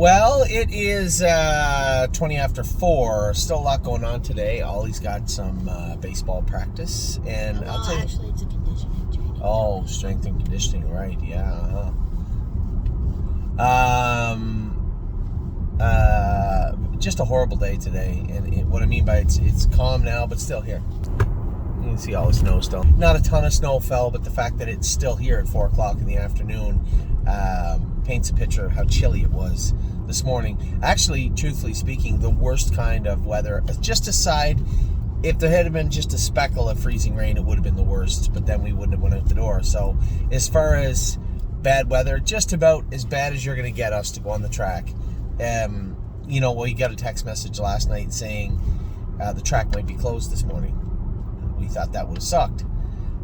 Well, it is 20 after 4. Still a lot going on today. Ollie's got some baseball practice. And Well, I'll tell you. actually, it's a conditioning training. Oh, strength and conditioning, right. Yeah. Just a horrible day today. And what I mean by it's calm now, but still here. You can see all the snow still. Not a ton of snow fell, but the fact that it's still here at 4 o'clock in the afternoon paints a picture of how chilly it was this morning. Actually, truthfully speaking, the worst kind of weather. Just aside, if there had been just a speckle of freezing rain, it would have been the worst, but then we wouldn't have went out the door. So as far as bad weather, just about as bad as you're going to get us to go on the track. We got a text message last night saying the track might be closed this morning. We thought that would have sucked.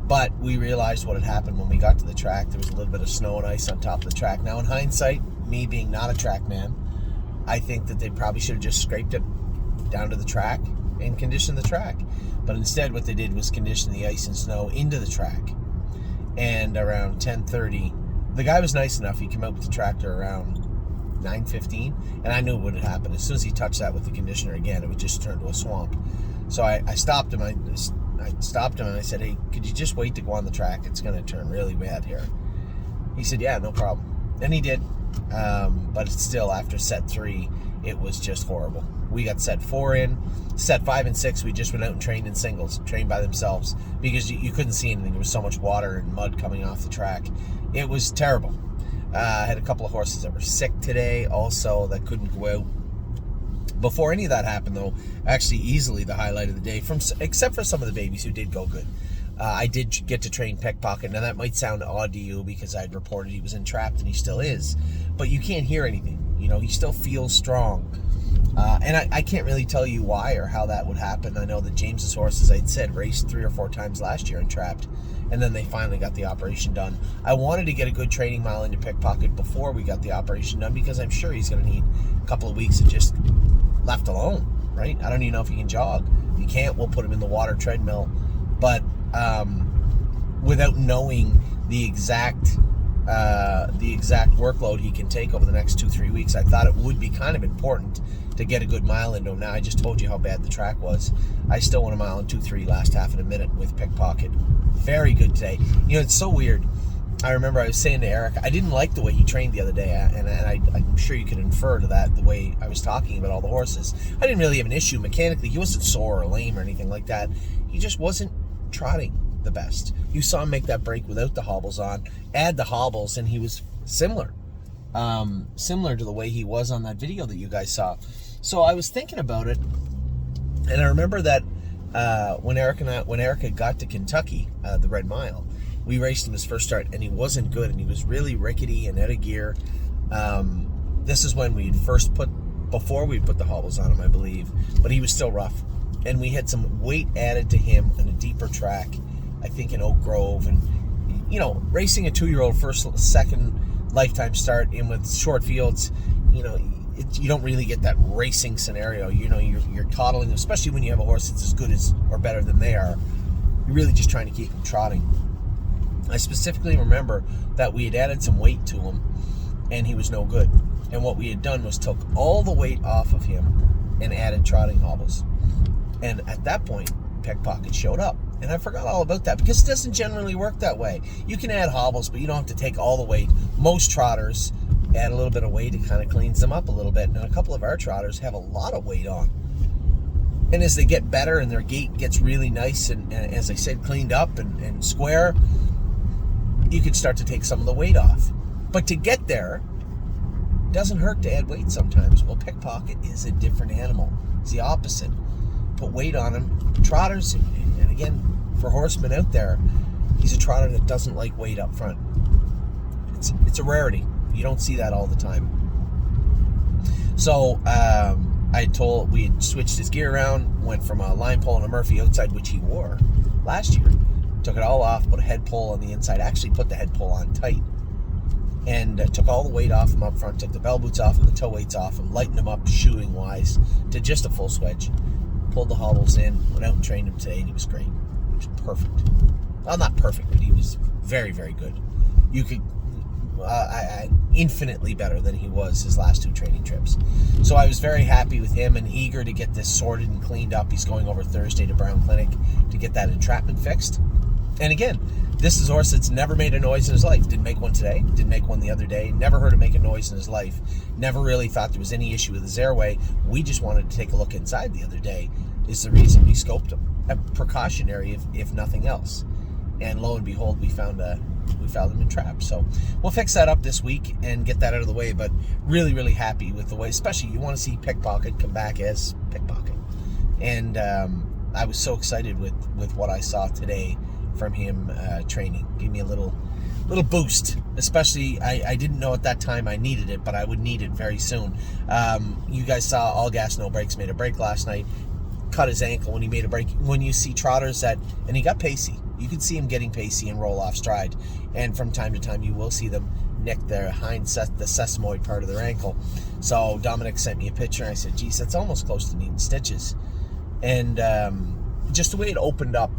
But we realized what had happened when we got to the track. There was a little bit of snow and ice on top of the track. Now, in hindsight, me being not a track man, I think that they probably should have just scraped it down to the track and conditioned the track. But instead, what they did was condition the ice and snow into the track. And around 10:30, the guy was nice enough. He came out with the tractor around 9:15, and I knew what had happened. As soon as he touched that with the conditioner again, it would just turn to a swamp. So I stopped him. I stopped him and I said, "Hey, could you just wait to go on the track? It's going to turn really bad here." He said, "Yeah, no problem." And he did. But it's still, after set 3, it was just horrible. We got set 4 in. Set 5 and 6, we just went out and trained in singles, trained by themselves, because you couldn't see anything. There was so much water and mud coming off the track. It was terrible. I had a couple of horses that were sick today also that couldn't go out. Before any of that happened, though, actually easily the highlight of the day, except for some of the babies who did go good. I did get to train Pickpocket. Now, that might sound odd to you because I'd reported he was entrapped, and he still is. But you can't hear anything. He still feels strong. And I can't really tell you why or how that would happen. I know that James's horse, as I'd said, raced 3 or 4 times last year entrapped. And then they finally got the operation done. I wanted to get a good training mile into Pickpocket before we got the operation done, because I'm sure he's going to need a couple of weeks of just left alone, right? I don't even know if he can jog. If he can't, we'll put him in the water treadmill. But without knowing the exact workload he can take over the next 2-3 weeks, I thought it would be kind of important to get a good mile into him. Now, I just told you how bad the track was. I still went a mile and 2-3 last half of a minute with Pickpocket. Very good today. It's so weird. I remember I was saying to Eric, I didn't like the way he trained the other day, and I'm sure you can infer to that the way I was talking about all the horses. I didn't really have an issue mechanically. He wasn't sore or lame or anything like that. He just wasn't trotting the best. You saw him make that break without the hobbles on, add the hobbles, and he was similar to the way he was on that video that you guys saw. So I was thinking about it, and I remember that when Erica got to Kentucky, the Red Mile, we raced him his first start, and he wasn't good, and he was really rickety and out of gear. This is when before we put the hobbles on him, I believe, but he was still rough. And we had some weight added to him on a deeper track, I think in Oak Grove. And, racing a 2-year-old second lifetime start in with short fields, you don't really get that racing scenario. You're coddling, especially when you have a horse that's as good as or better than they are. You're really just trying to keep him trotting. I specifically remember that we had added some weight to him, and he was no good. And what we had done was took all the weight off of him and added trotting hobbles. And at that point, Pickpocket showed up. And I forgot all about that, because it doesn't generally work that way. You can add hobbles, but you don't have to take all the weight. Most trotters add a little bit of weight. It kind of cleans them up a little bit. And a couple of our trotters have a lot of weight on. And as they get better and their gait gets really nice and as I said, cleaned up and square, you can start to take some of the weight off. But to get there, it doesn't hurt to add weight sometimes. Well, Pickpocket is a different animal. It's the opposite. Put weight on him. Trotters, and again, for horsemen out there, he's a trotter that doesn't like weight up front. It's a rarity. You don't see that all the time. So we had switched his gear around, went from a line pole and a Murphy outside, which he wore last year. Took it all off, put a head pole on the inside. Actually put the head pole on tight. And took all the weight off him up front, took the bell boots off and the toe weights off, and lightened him up shoeing wise to just a full swedge. Pulled the hobbles in, went out and trained him today, and he was great. He was perfect. Well, not perfect, but he was very, very good. You could infinitely better than he was his last 2 training trips. So I was very happy with him and eager to get this sorted and cleaned up. He's going over Thursday to Brown Clinic to get that entrapment fixed. And again, this is a horse that's never made a noise in his life. Didn't make one today, didn't make one the other day, never heard him make a noise in his life, never really thought there was any issue with his airway. We just wanted to take a look inside the other day, is the reason we scoped him. A precautionary, if nothing else. And lo and behold, we found him entrapped. So we'll fix that up this week and get that out of the way. But really, really happy with the way, especially you want to see Pickpocket come back as Pickpocket. And I was so excited with what I saw today from him training. Gave me a little boost. Especially, I didn't know at that time I needed it, but I would need it very soon. You guys saw All Gas No Brakes made a break last night. Cut his ankle when he made a break. When you see trotters and he got pacey. You can see him getting pacey and roll off stride. And from time to time, you will see them nick their the sesamoid part of their ankle. So Dominic sent me a picture, and I said, geez, that's almost close to needing stitches. And just the way it opened up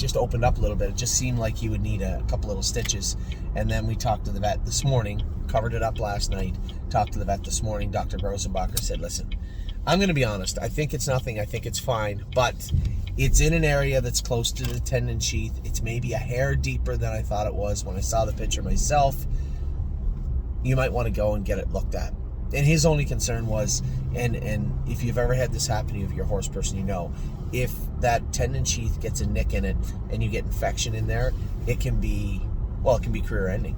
a little bit. It just seemed like he would need a couple little stitches. And then we talked to the vet this morning, covered it up last night, talked to the vet this morning. Dr. Rosenbacher said, listen, I'm going to be honest. I think it's nothing. I think it's fine. But it's in an area that's close to the tendon sheath. It's maybe a hair deeper than I thought it was when I saw the picture myself. You might want to go and get it looked at. And his only concern was, and if you've ever had this happen to you, if you're a horse person, you know, if that tendon sheath gets a nick in it and you get infection in there, it can be career ending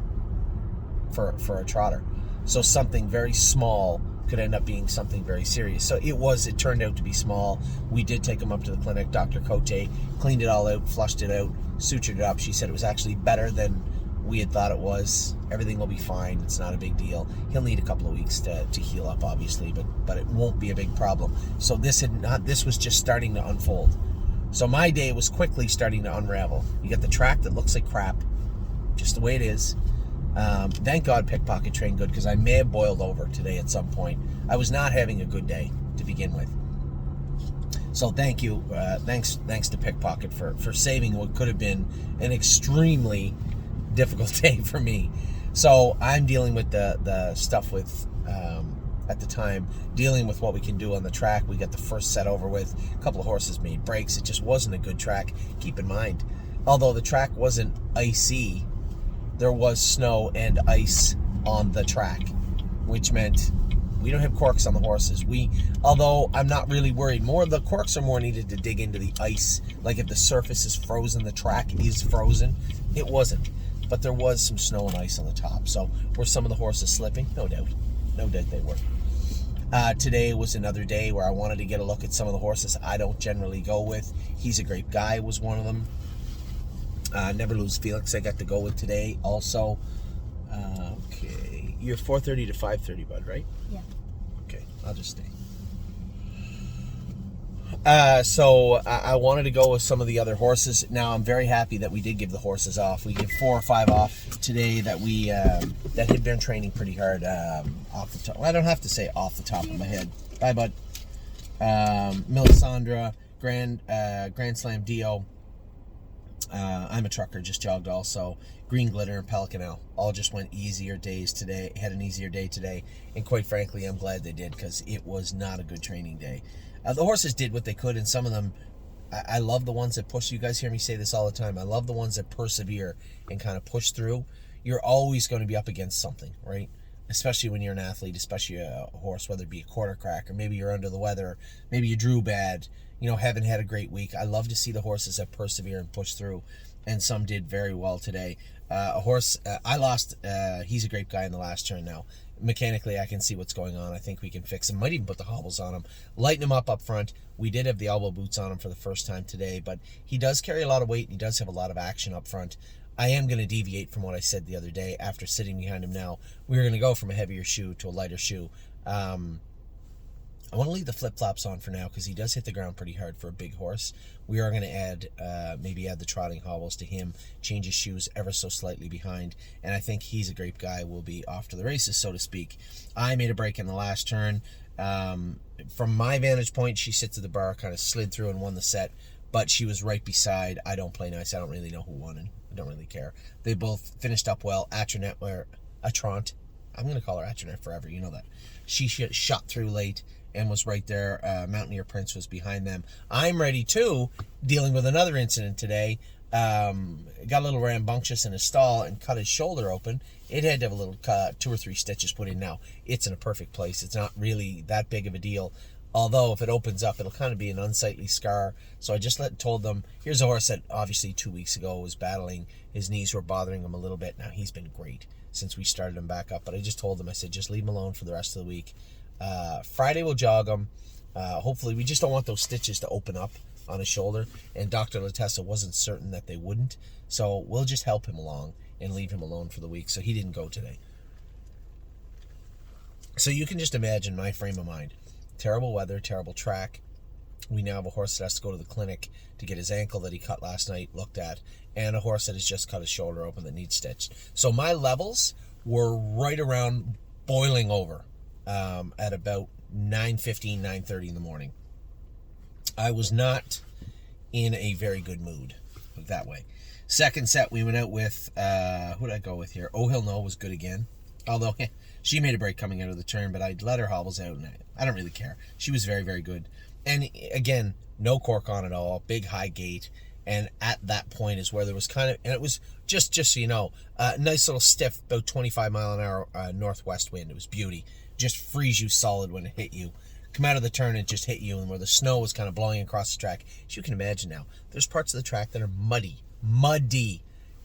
for a trotter. So something very small could end up being something very serious. So it turned out to be small. We did take him up to the clinic. Dr. Cote cleaned it all out, flushed it out, sutured it up. She said it was actually better than we had thought it was. Everything will be fine. It's not a big deal. He'll need a couple of weeks to heal up, obviously, but it won't be a big problem. So this was just starting to unfold. So my day was quickly starting to unravel. You got the track that looks like crap, just the way it is. Thank God Pickpocket trained good, because I may have boiled over today at some point. I was not having a good day to begin with. So thank you. Thanks to Pickpocket for saving what could have been an extremely difficult day for me. So I'm dealing with the stuff with at the time, dealing with what we can do on the track. We got the first set over with. A couple of horses made breaks. It just wasn't a good track. Keep in mind, although the track wasn't icy, there was snow and ice on the track, which meant we don't have corks on the horses. Although I'm not really worried. The corks are more needed to dig into the ice. Like if the surface is frozen, the track is frozen. It wasn't. But there was some snow and ice on the top. So were some of the horses slipping? No doubt. No doubt they were. Today was another day where I wanted to get a look at some of the horses I don't generally go with. He's a Great Guy was one of them. Never Lose Felix I got to go with today also. Okay. You're 4:30 to 5:30, bud, right? Yeah. Okay, I'll just stay. So I wanted to go with some of the other horses. Now I'm very happy that we did give the horses off. We gave 4 or 5 off today that we that had been training pretty hard off the top. Well, I don't have to say off the top of my head. Bye, bud. Melisandre, Grand Slam Dio. I'm a Trucker, just jogged also. Green Glitter and Pelican Owl all just went easier days today. Had an easier day today, and quite frankly, I'm glad they did, because it was not a good training day. The horses did what they could, and some of them, I love the ones that push. You guys hear me say this all the time. I love the ones that persevere and kind of push through. You're always going to be up against something, right? Especially when you're an athlete, especially a horse, whether it be a quarter crack, or maybe you're under the weather, maybe you drew bad, haven't had a great week. I love to see the horses that persevere and push through, and some did very well today. A horse, I lost, he's a Great Guy in the last turn now. Mechanically, I can see what's going on. I think we can fix him. Might even put the hobbles on him. Lighten him up front. We did have the elbow boots on him for the first time today, but he does carry a lot of weight, and he does have a lot of action up front. I am going to deviate from what I said the other day after sitting behind him now. We're going to go from a heavier shoe to a lighter shoe. I want to leave the flip-flops on for now, because he does hit the ground pretty hard for a big horse. We are going to add the trotting hobbles to him, change his shoes ever so slightly behind, and I think he's a Great Guy. Will be off to the races, so to speak. I made a break in the last turn. From my vantage point, she sits at the bar, kind of slid through and won the set, but she was right beside. I don't play nice. I don't really know who won, and I don't really care. They both finished up well. a Trant. I'm going to call her Atronach forever, you know that. She shot through late and was right there. Mountaineer Prince was behind them. I'm ready too, dealing with another incident today. Got a little rambunctious in his stall and cut his shoulder open. It had to have a little 2 or 3 stitches put in now. It's in a perfect place. It's not really that big of a deal. Although if it opens up, it'll kind of be an unsightly scar. So I just told them, here's a horse that obviously 2 weeks ago was battling. His knees were bothering him a little bit. Now he's been great since we started him back up. But I just told them, I said, just leave him alone for the rest of the week. Friday we'll jog him. Hopefully, we just don't want those stitches to open up on his shoulder. And Dr. Latessa wasn't certain that they wouldn't. So we'll just help him along and leave him alone for the week. So he didn't go today. So you can just imagine my frame of mind. Terrible weather, terrible track. We now have a horse that has to go to the clinic to get his ankle that he cut last night looked at, and a horse that has just cut his shoulder open that needs stitched. So my levels were right around boiling over at about 9:15, 9:30 in the morning. I was not in a very good mood, put it that way. Second set, we went out with, who did I go with here? Oh Hill No was good again. Although she made a break coming out of the turn, but I'd let her hobbles out, and I don't really care. She was very, very good. And again, no cork on at all, big high gate. And at that point is where there was kind of, and it was just so you know, a nice little stiff, about 25 mile an hour northwest wind. It was beauty. Just freeze you solid when it hit you. Come out of the turn and just hit you, and where the snow was kind of blowing across the track. As you can imagine now, there's parts of the track that are muddy.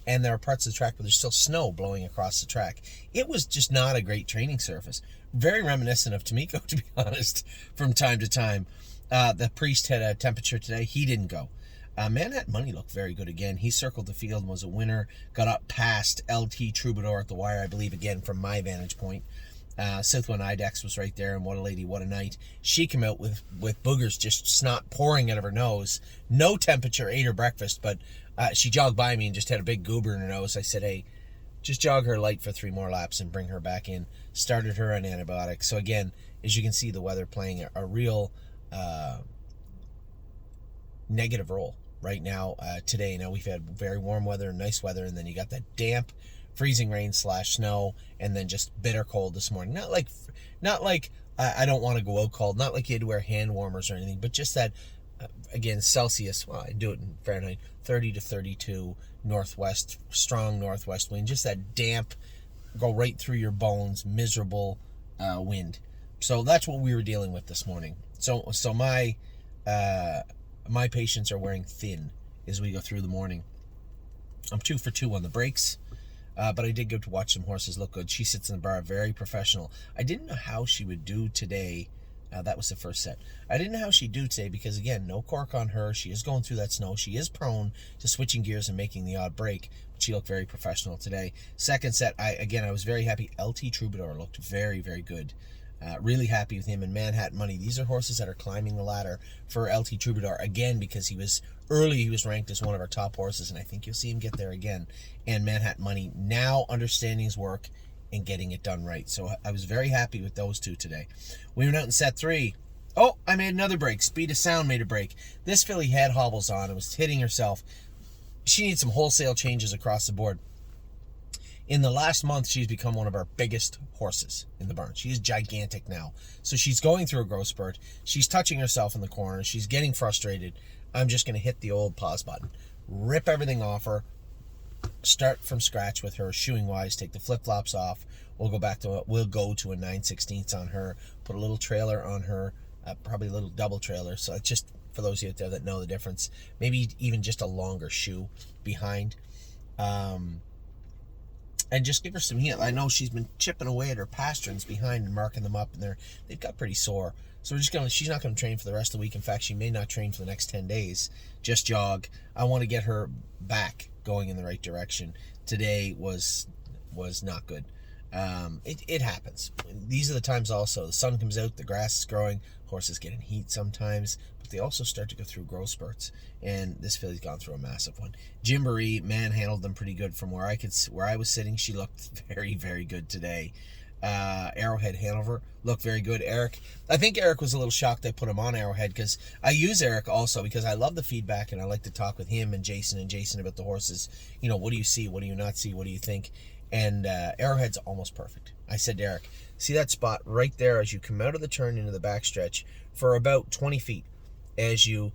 And there are parts of the track where there's still snow blowing across the track. It was just not a great training surface. Very reminiscent of Tamiko, to be honest, from time to time. The Priest had a temperature today. He didn't go. Manhattan Money looked very good again. He circled the field and was a winner. Got up past LT Troubadour at the wire, I believe, again, from my vantage point. Southwind Idex was right there, and what a lady, what a night. She came out with boogers, just snot pouring out of her nose. No temperature, ate her breakfast, but she jogged by me and just had a big goober in her nose. I said, hey, just jog her light for 3 more laps and bring her back in. Started her on antibiotics. So again, as you can see, the weather playing a real negative role right now today. Now we've had very warm weather and nice weather, and then you got that damp, freezing rain / snow, and then just bitter cold this morning. Not like I don't want to go out cold. Not like you had to wear hand warmers or anything, but just that, again, Celsius, well, I do it in Fahrenheit, 30 to 32 northwest, strong northwest wind. Just that damp, go right through your bones, miserable wind. So that's what we were dealing with this morning. So my patients are wearing thin as we go through the morning. I'm 2 for 2 on the brakes. But I did go to watch some horses look good. She sits in the bar, very professional. I didn't know how she would do today. That was the first set. I didn't know how she'd do today because, again, no cork on her. She is going through that snow. She is prone to switching gears and making the odd break. But she looked very professional today. Second set, I was very happy. LT Troubadour looked very, very good. Really happy with him. And Manhattan Money, these are horses that are climbing the ladder for LT Troubadour. Again, because he was ranked as one of our top horses, and I think you'll see him get there again. And Manhattan Money now understanding his work and getting it done right. So I was very happy with those 2 today. We went out in set 3. Oh, I made another break. Speed of Sound made a break. This filly had hobbles on and was hitting herself. She needs some wholesale changes across the board. In the last month, she's become one of our biggest horses in the barn. She is gigantic now. So she's going through a growth spurt. She's touching herself in the corner. She's getting frustrated. I'm just going to hit the old pause button. Rip everything off her. Start from scratch with her, shoeing-wise. Take the flip-flops off. We'll go to a 9/16 on her. Put a little trailer on her. Probably a little double trailer. So it's just for those of you out there that know the difference. Maybe even just a longer shoe behind. And just give her some heel. I know she's been chipping away at her pasterns behind and marking them up, and they've got pretty sore. So she's not going to train for the rest of the week. In fact, she may not train for the next 10 days. Just jog. I want to get her back going in the right direction. Today was not good. It happens. These are the times also. The sun comes out, the grass is growing, horses get in heat sometimes, but they also start to go through growth spurts. And this filly's gone through a massive one. Jimboree manhandled them pretty good from where I was sitting. She looked very, very good today. Arrowhead Hanover looked very good. I think Eric was a little shocked I put him on Arrowhead, because I use Eric also because I love the feedback and I like to talk with him and Jason about the horses. What do you see? What do you not see? What do you think? And Arrowhead's almost perfect. I said to Eric, see that spot right there as you come out of the turn into the backstretch for about 20 feet. As he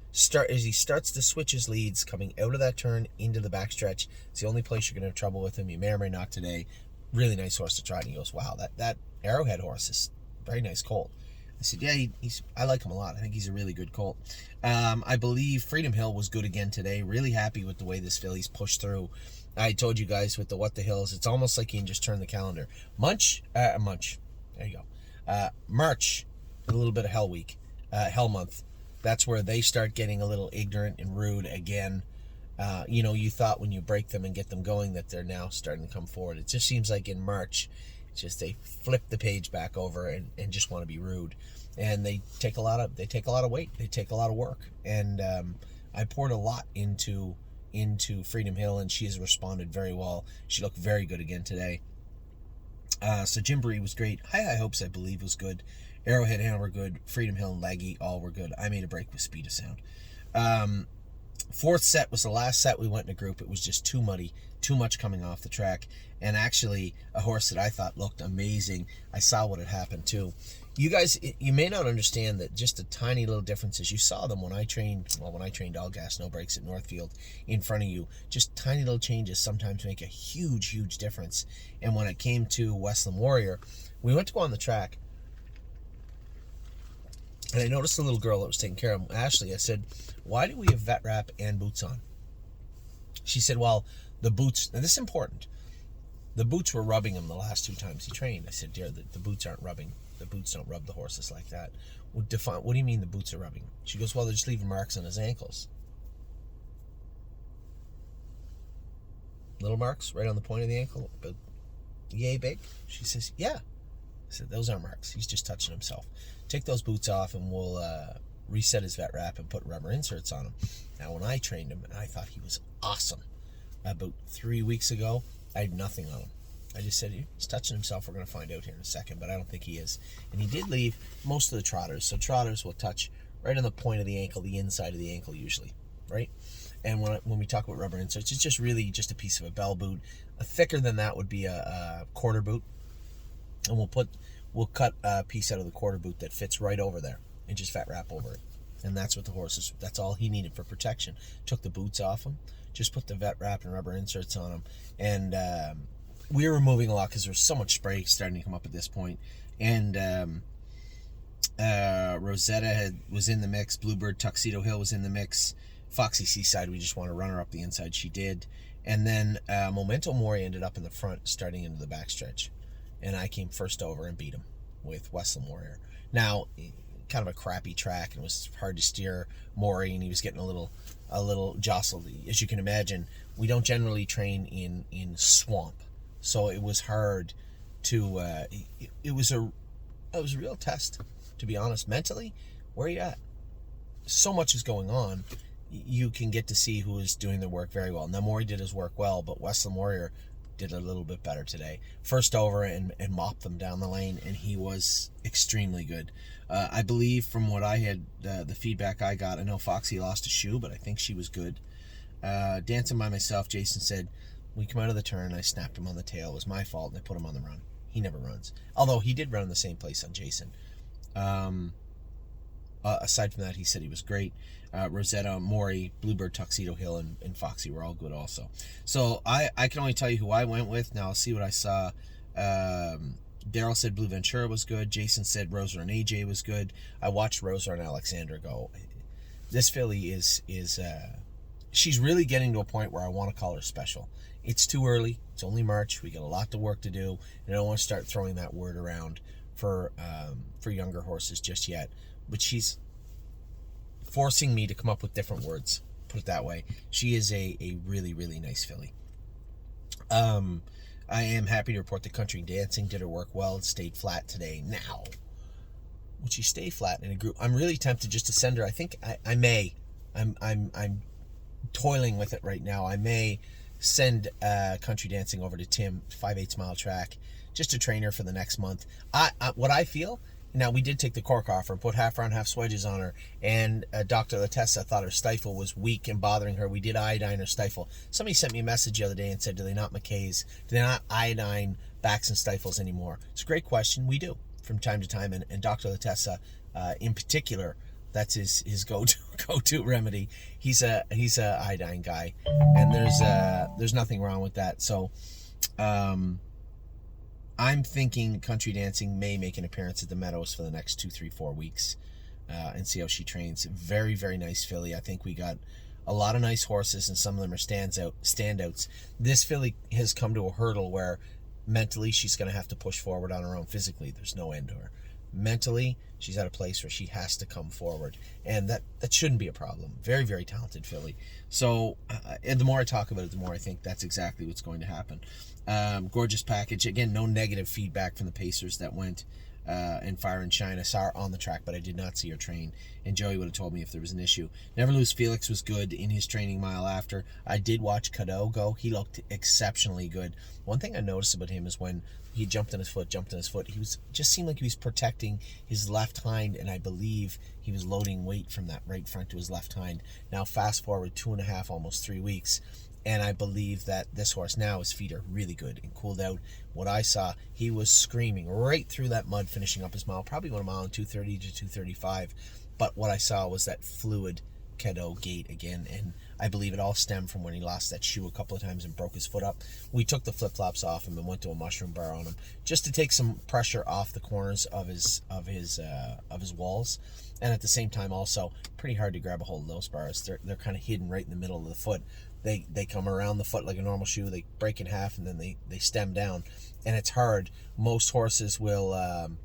starts to switch his leads coming out of that turn into the backstretch, it's the only place you're going to have trouble with him. You may or may not today. Really nice horse to try. And he goes, wow, that Arrowhead horse is a very nice colt. I said, yeah, I like him a lot. I think he's a really good colt. I believe Freedom Hill was good again today. Really happy with the way this filly's pushed through. I told you guys with the What the Hills, it's almost like you can just turn the calendar. March, there you go. March, a little bit of Hell Week, Hell Month. That's where they start getting a little ignorant and rude again. You thought when you break them and get them going that they're now starting to come forward. It just seems like in March, it's just they flip the page back over and just want to be rude. And they take a lot of weight. They take a lot of work. And I poured a lot into Freedom Hill, and she has responded very well. She looked very good again today. So Gymboree was great. High Hopes, I believe, was good. Arrowhead Hound were good. Freedom Hill and Leggy all were good. I made a break with Speed of Sound. Fourth set was the last set we went in a group. It was just too muddy, too much coming off the track. And actually, a horse that I thought looked amazing. I saw what had happened too. You guys, you may not understand that just the tiny little differences. You saw them when I trained all gas, no brakes at Northfield in front of you. Just tiny little changes sometimes make a huge, huge difference. And when it came to Westland Warrior, we went to go on the track. And I noticed the little girl that was taking care of him, Ashley. I said, why do we have vet wrap and boots on? She said, well, the boots, and this is important, the boots were rubbing him the last 2 times he trained. I said, dear, the boots aren't rubbing. The boots don't rub the horses like that. What do you mean the boots are rubbing? She goes, well, they're just leaving marks on his ankles. Little marks right on the point of the ankle, but yay big? She says, yeah. I said, those aren't marks. He's just touching himself. Take those boots off and we'll reset his vet wrap and put rubber inserts on him. Now, when I trained him, and I thought he was awesome, about 3 weeks ago, I had nothing on him. I just said, he's touching himself. We're going to find out here in a second, but I don't think he is. And he did leave most of the trotters. So trotters will touch right on the point of the ankle, the inside of the ankle usually, right? And when we talk about rubber inserts, it's just really just a piece of a bell boot. Thicker than that would be a quarter boot. And we'll cut a piece out of the quarter boot that fits right over there and just vet wrap over it. And that's what the horse that's all he needed for protection. Took the boots off him, just put the vet wrap and rubber inserts on him. And we were moving a lot because there was so much spray starting to come up at this point. And Rosetta was in the mix. Bluebird Tuxedo Hill was in the mix. Foxy Seaside, we just want to run her up the inside. She did. And then Memento Mori ended up in the front starting into the backstretch. And I came first over and beat him with Westland Warrior. Now, kind of a crappy track, and it was hard to steer Maury, and he was getting a little jostled. As you can imagine, we don't generally train in swamp, so it was hard to. It was a real test, to be honest. Mentally, where are you at? So much is going on. You can get to see who is doing their work very well. Now, Maury did his work well, but Westland Warrior did a little bit better today. First over and mopped them down the lane, and he was extremely good. I believe from what I had, the feedback I got, I know Foxy lost a shoe, but I think she was good. Dancing by myself, Jason said, we come out of the turn, I snapped him on the tail. It was my fault, and I put him on the run. He never runs. Although he did run in the same place on Jason. Aside from that, he said he was great. Rosetta, Maury, Bluebird, Tuxedo Hill, and Foxy were all good also. So I can only tell you who I went with. Now I'll see what I saw. Daryl said Blue Ventura was good. Jason said Rosa and AJ was good. I watched Rosa and Alexandra go. This filly is she's really getting to a point where I want to call her special. It's too early. It's only March. We got a lot of work to do, and I don't want to start throwing that word around for younger horses just yet. But she's forcing me to come up with different words, put it that way. She is a really, really nice filly. I am happy to report the Country Dancing did her work well and stayed flat today. Now, would she stay flat in a group? I'm really tempted just to send her. I think I may. I'm toiling with it right now. I may send Country Dancing over to Tim, 5/8 mile track, just to train her for the next month. What I feel Now, we did take the cork off her, put half round, half swedges on her, and Dr. Latessa thought her stifle was weak and bothering her. We did iodine her stifle. Somebody sent me a message the other day and said, do they not McKay's? Do they not iodine backs and stifles anymore? It's a great question. We do from time to time, and Dr. Latessa in particular, that's his go-to remedy. He's a iodine guy, and there's nothing wrong with that. So I'm thinking Country Dancing may make an appearance at the Meadows for the next 2, 3, 4 weeks and see how she trains. Very, very nice filly. I think we got a lot of nice horses, and some of them are standouts. This filly has come to a hurdle where mentally she's going to have to push forward on her own. Physically, there's no end to her. Mentally, she's at a place where she has to come forward, and that shouldn't be a problem. Very, very talented filly. So and the more I talk about it, the more I think that's exactly what's going to happen. Gorgeous package. Again, no negative feedback from the pacers that went and Fire and Shine. I saw her on the track, but I did not see her train, and Joey would have told me if there was an issue. Never Lose Felix was good in his training mile after. I did watch Cadeau go. He looked exceptionally good. One thing I noticed about him is when he jumped on his foot, he just seemed like he was protecting his left hind, and I believe he was loading weight from that right front to his left hind. Now fast forward 2.5, almost 3 weeks, and I believe that this horse now, his feet are really good and cooled out. What I saw, he was screaming right through that mud, finishing up his mile. Probably went a mile in 2:30 to 2:35. But what I saw was that fluid Cadeau gait again, and I believe it all stemmed from when he lost that shoe a couple of times and broke his foot up. We took the flip-flops off him and went to a mushroom bar on him just to take some pressure off the corners of his walls, and at the same time also pretty hard to grab a hold of those bars. They're kind of hidden right in the middle of the foot. They come around the foot like a normal shoe. They break in half and then they stem down, and it's hard. Most horses will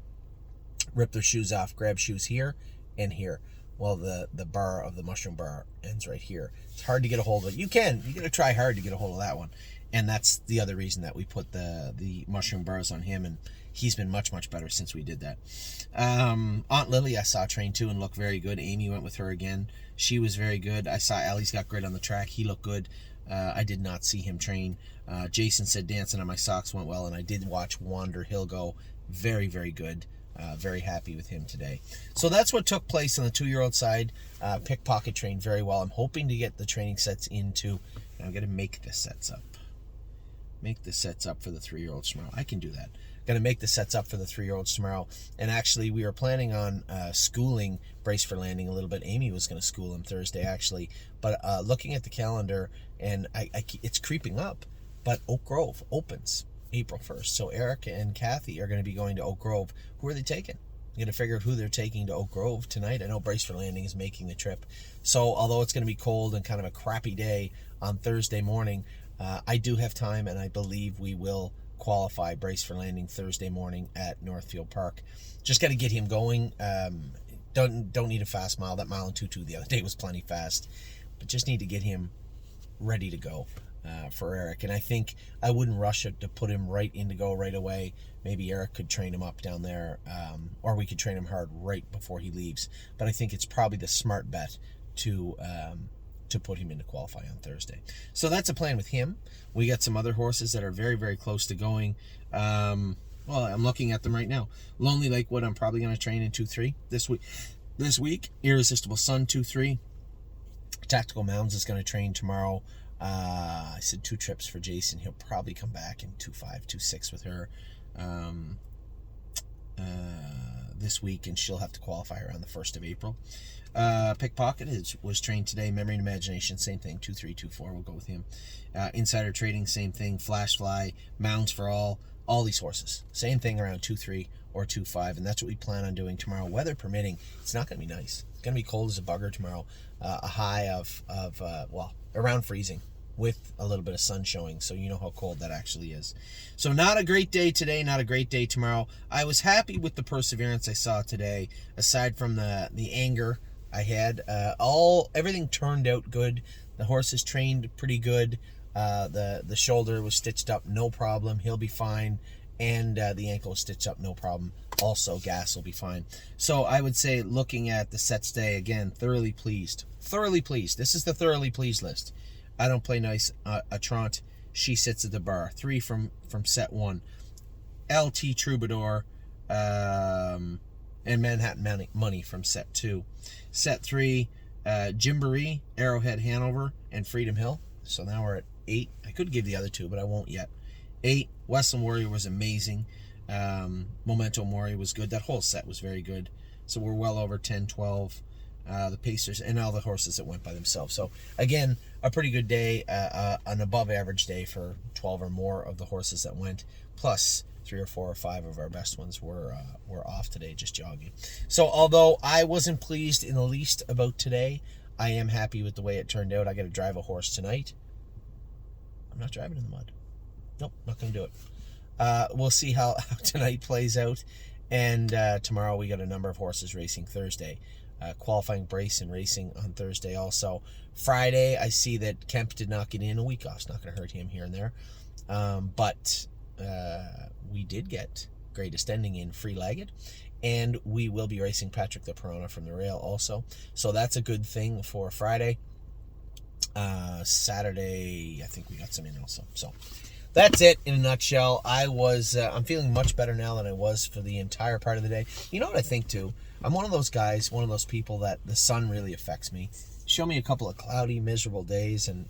rip their shoes off, grab shoes here and here. Well, the bar of the mushroom bar ends right here. It's hard to get a hold of it. You got to try hard to get a hold of that one, and that's the other reason that we put the mushroom bars on him, and he's been much, much better since we did that. Aunt Lily I saw train too and look very good. Amy went with her again. She was very good. I saw Allie's got grit on the track. He looked good. I did not see him train. Jason said dancing on my socks went well, and I did watch Wander Hill go. Very, very good. Very happy with him today. So that's what took place on the 2-year-old side. Pickpocket trained very well. I'm hoping to get the training sets into, and I'm going to make the sets up. Make the sets up for the 3-year-olds tomorrow. I can do that. Going to make the sets up for the 3-year-olds tomorrow. And actually, we were planning on schooling Brace for Landing a little bit. Amy was going to school him Thursday, actually. But looking at the calendar, and it's creeping up, but Oak Grove opens April 1st. So Eric and Kathy are going to be going to Oak Grove. Who are they taking? I'm going to figure out who they're taking to Oak Grove tonight. I know Brace for Landing is making the trip. So although it's going to be cold and kind of a crappy day on Thursday morning, I do have time, and I believe we will qualify Brace for Landing Thursday morning at Northfield Park. Just got to get him going. Don't need a fast mile. That mile in 2:2 the other day was plenty fast, but just need to get him ready to go for Eric. And I think I wouldn't rush it to put him right in to go right away. Maybe Eric could train him up down there, or we could train him hard right before he leaves. But I think it's probably the smart bet to put him into qualify on Thursday. So that's a plan with him. We got some other horses that are very, very close to going. Well, I'm looking at them right now. Lonely Lakewood, I'm probably going to train in 2-3 this week. Irresistible Sun 2-3. Tactical Mounds is going to train tomorrow. I said 2 trips for Jason. He'll probably come back in 2-5, 2-6 with her this week, and she'll have to qualify around the 1st of April. Pickpocket was trained today. Memory and Imagination, same thing. 2-3, 2-4, we'll go with him. Insider Trading, same thing. Flash Fly, Mounds for all these horses. Same thing around 2-3 or 2-5, and that's what we plan on doing tomorrow. Weather permitting, it's not going to be nice. It's going to be cold as a bugger tomorrow. A high of around freezing with a little bit of sun showing, so you know how cold that actually is. So not a great day today, not a great day tomorrow. I was happy with the perseverance I saw today, aside from the anger I had. Everything turned out good. The horses trained pretty good. The shoulder was stitched up, no problem. He'll be fine. And the ankle was stitched up, no problem. Also, Gas will be fine. So I would say, looking at the sets day, again, thoroughly pleased. Thoroughly pleased. This is the thoroughly pleased list. I don't play nice. Atrant, she sits at the bar. 3 from set 1. LT Troubadour, and Manhattan Money from set 2. Set 3, Gymboree, Arrowhead Hanover, and Freedom Hill. So now we're at 8. I could give the other 2, but I won't yet. 8, Westland Warrior was amazing. Memento Mori was good. That whole set was very good. So we're well over 10, 12. The Pacers, and all the horses that went by themselves. So again, a pretty good day, an above average day for 12 or more of the horses that went, plus 3 or 4 or 5 of our best ones were off today, just jogging. So although I wasn't pleased in the least about today, I am happy with the way it turned out. I got to drive a horse tonight. I'm not driving in the mud. Nope, not going to do it. We'll see how tonight plays out. And tomorrow we got a number of horses racing Thursday. Qualifying brace and racing on Thursday also. Friday, I see that Kemp did not get in. A week off. It's not going to hurt him here and there. But we did get Greatest Ending in free-legged. And we will be racing Patrick the Piranha from the rail also. So that's a good thing for Friday. Saturday, I think we got some in also. So that's it in a nutshell. I'm feeling much better now than I was for the entire part of the day. You know what I think too? I'm one of those guys, one of those people that the sun really affects me. Show me a couple of cloudy, miserable days and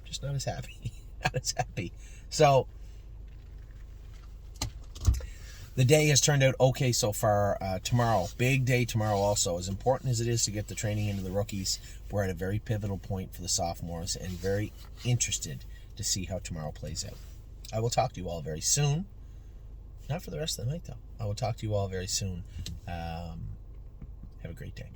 just not as happy. Not as happy. So the day has turned out okay so far. Tomorrow, big day tomorrow also. As important as it is to get the training into the rookies, we're at a very pivotal point for the sophomores and very interested to see how tomorrow plays out. I will talk to you all very soon. Not for the rest of the night, though. I will talk to you all very soon. Have a great day.